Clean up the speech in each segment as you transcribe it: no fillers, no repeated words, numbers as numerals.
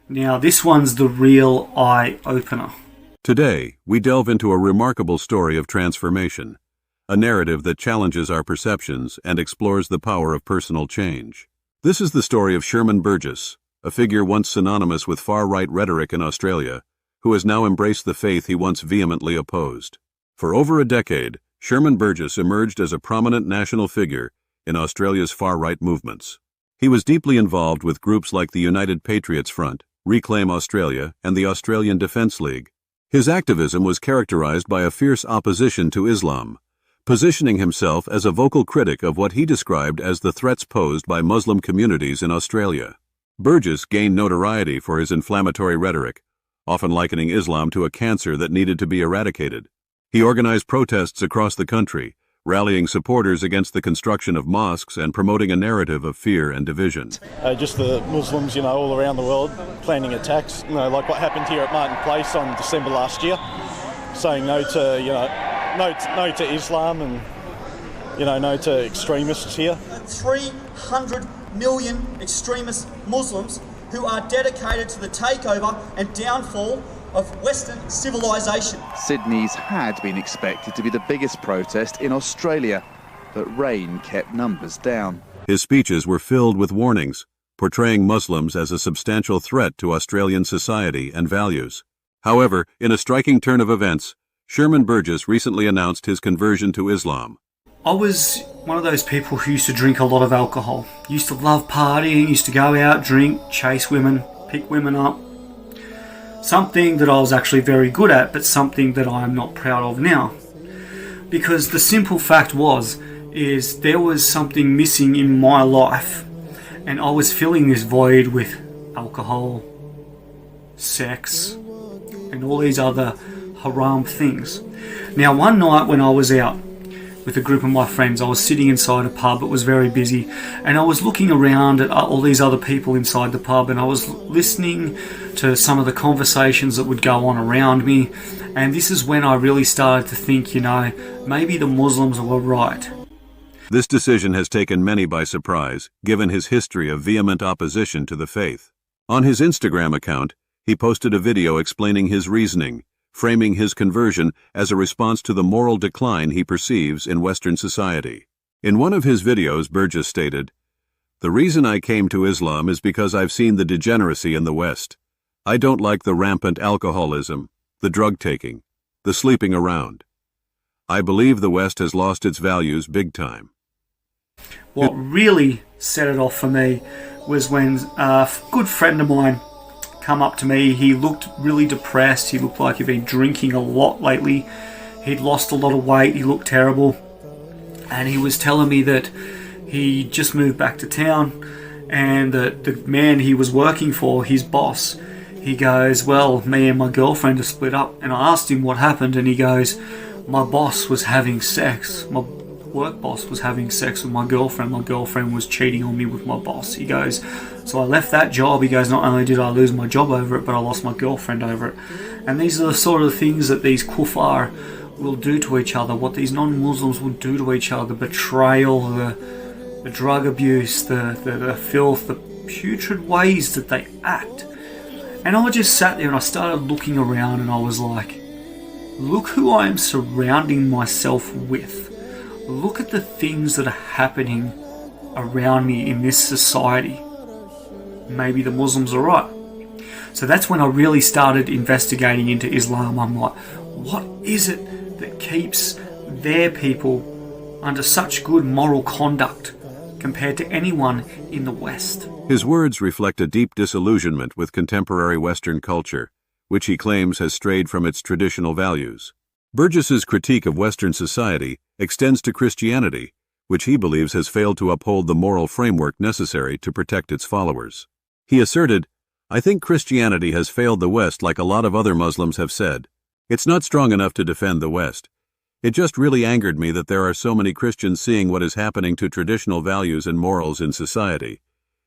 Now this one's the real eye-opener. Today, we delve into a remarkable story of transformation, a narrative that challenges our perceptions and explores the power of personal change. This is the story of Shermon Burgess, a figure once synonymous with far-right rhetoric in Australia, who has now embraced the faith he once vehemently opposed. For over a decade, Shermon Burgess emerged as a prominent national figure in Australia's far-right movements. He was deeply involved with groups like the United Patriots Front, Reclaim Australia, and the Australian Defence League. His activism was characterized by a fierce opposition to Islam, positioning himself as a vocal critic of what he described as the threats posed by Muslim communities in Australia. Burgess gained notoriety for his inflammatory rhetoric, often likening Islam to a cancer that needed to be eradicated. He organized protests across the country, rallying supporters against the construction of mosques and promoting a narrative of fear and division. Just the Muslims, all around the world planning attacks, like what happened here at Martin Place on December last year, saying no to Islam and, no to extremists here. 300 million extremist Muslims who are dedicated to the takeover and downfall of Western civilization. Sydney's had been expected to be the biggest protest in Australia, but rain kept numbers down. His speeches were filled with warnings, portraying Muslims as a substantial threat to Australian society and values. However, in a striking turn of events, Shermon Burgess recently announced his conversion to Islam. I was one of those people who used to drink a lot of alcohol. Used to love partying, used to go out, drink, chase women, pick women up. Something that I was actually very good at, but something that I am not proud of now. Because the simple fact is there was something missing in my life, and I was filling this void with alcohol, sex, and all these other haram things. Now one night when I was out with a group of my friends, I was sitting inside a pub, it was very busy, and I was looking around at all these other people inside the pub, and I was listening to some of the conversations that would go on around me, and this is when I really started to think, maybe the Muslims were right. This decision has taken many by surprise, given his history of vehement opposition to the faith. On his Instagram account, he posted a video explaining his reasoning, framing his conversion as a response to the moral decline he perceives in Western society. In one of his videos, Burgess stated, "The reason I came to Islam is because I've seen the degeneracy in the West. I don't like the rampant alcoholism, the drug-taking, the sleeping around. I believe the West has lost its values big time." What really set it off for me was when a good friend of mine come up to me. He looked really depressed. He looked like he'd been drinking a lot lately. He'd lost a lot of weight. He looked terrible. And he was telling me that he just moved back to town, and that the man he was working for, his boss, he goes, "Well, me and my girlfriend are split up." And I asked him what happened, and he goes, "My boss was having sex. My work boss was having sex with my girlfriend. My girlfriend was cheating on me with my boss." He goes, "So I left that job." He goes, "Not only did I lose my job over it, but I lost my girlfriend over it." And these are the sort of things that these kuffar will do to each other, what these non-Muslims will do to each other, the betrayal, the drug abuse, the filth, the putrid ways that they act. And I just sat there and I started looking around, and I was like, look who I am surrounding myself with. Look at the things that are happening around me in this society. Maybe the Muslims are right. So that's when I really started investigating into Islam. I'm like, what is it that keeps their people under such good moral conduct compared to anyone in the West? His words reflect a deep disillusionment with contemporary Western culture, which he claims has strayed from its traditional values. Burgess's critique of Western society extends to Christianity, which he believes has failed to uphold the moral framework necessary to protect its followers. He asserted, "I think Christianity has failed the West like a lot of other Muslims have said. It's not strong enough to defend the West. It just really angered me that there are so many Christians seeing what is happening to traditional values and morals in society,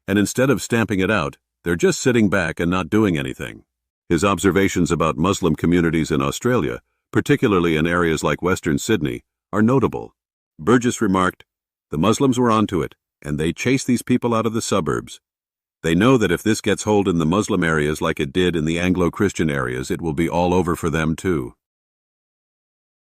and instead of stamping it out, they're just sitting back and not doing anything." His observations about Muslim communities in Australia, particularly in areas like Western Sydney, are notable. Burgess remarked, "The Muslims were onto it, and they chased these people out of the suburbs. They know that if this gets hold in the Muslim areas like it did in the Anglo-Christian areas, it will be all over for them too.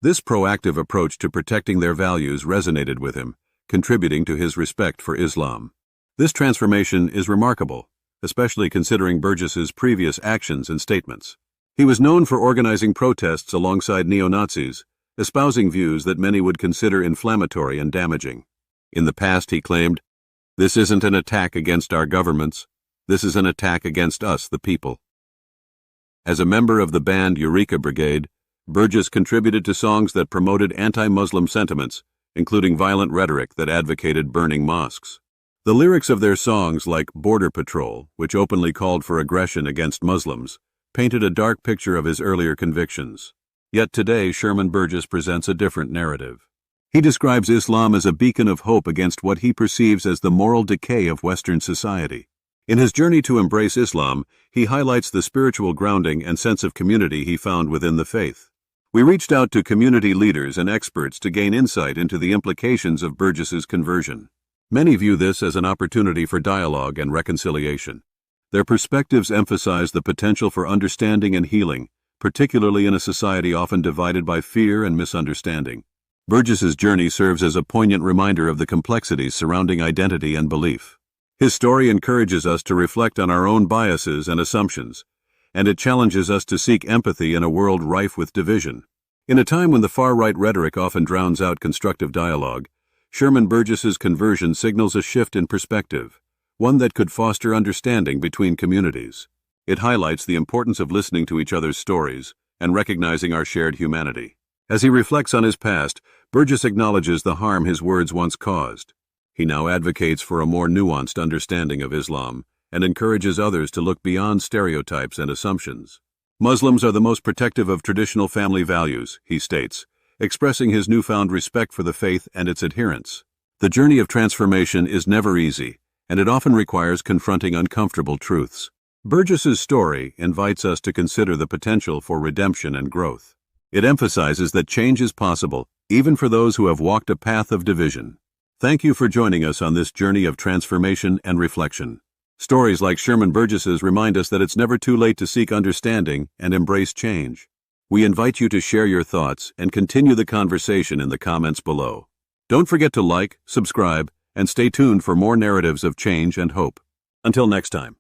This proactive approach to protecting their values resonated with him, contributing to his respect for Islam. This transformation is remarkable, especially considering Burgess's previous actions and statements. He was known for organizing protests alongside neo-Nazis, espousing views that many would consider inflammatory and damaging. In the past, he claimed, "This isn't an attack against our governments. This is an attack against us, the people." As a member of the band Eureka Brigade, Burgess contributed to songs that promoted anti-Muslim sentiments, including violent rhetoric that advocated burning mosques. The lyrics of their songs, like Border Patrol, which openly called for aggression against Muslims, painted a dark picture of his earlier convictions. Yet today, Shermon Burgess presents a different narrative. He describes Islam as a beacon of hope against what he perceives as the moral decay of Western society. In his journey to embrace Islam, he highlights the spiritual grounding and sense of community he found within the faith. We reached out to community leaders and experts to gain insight into the implications of Burgess's conversion. Many view this as an opportunity for dialogue and reconciliation. Their perspectives emphasize the potential for understanding and healing, particularly in a society often divided by fear and misunderstanding. Burgess's journey serves as a poignant reminder of the complexities surrounding identity and belief. His story encourages us to reflect on our own biases and assumptions, and it challenges us to seek empathy in a world rife with division. In a time when the far-right rhetoric often drowns out constructive dialogue, Shermon Burgess's conversion signals a shift in perspective, one that could foster understanding between communities. It highlights the importance of listening to each other's stories and recognizing our shared humanity. As he reflects on his past, Burgess acknowledges the harm his words once caused. He now advocates for a more nuanced understanding of Islam and encourages others to look beyond stereotypes and assumptions. Muslims are the most protective of traditional family values, he states, expressing his newfound respect for the faith and its adherents. The journey of transformation is never easy, and it often requires confronting uncomfortable truths. Burgess's story invites us to consider the potential for redemption and growth. It emphasizes that change is possible, even for those who have walked a path of division. Thank you for joining us on this journey of transformation and reflection. Stories like Shermon Burgess's remind us that it's never too late to seek understanding and embrace change. We invite you to share your thoughts and continue the conversation in the comments below. Don't forget to like, subscribe, and stay tuned for more narratives of change and hope. Until next time.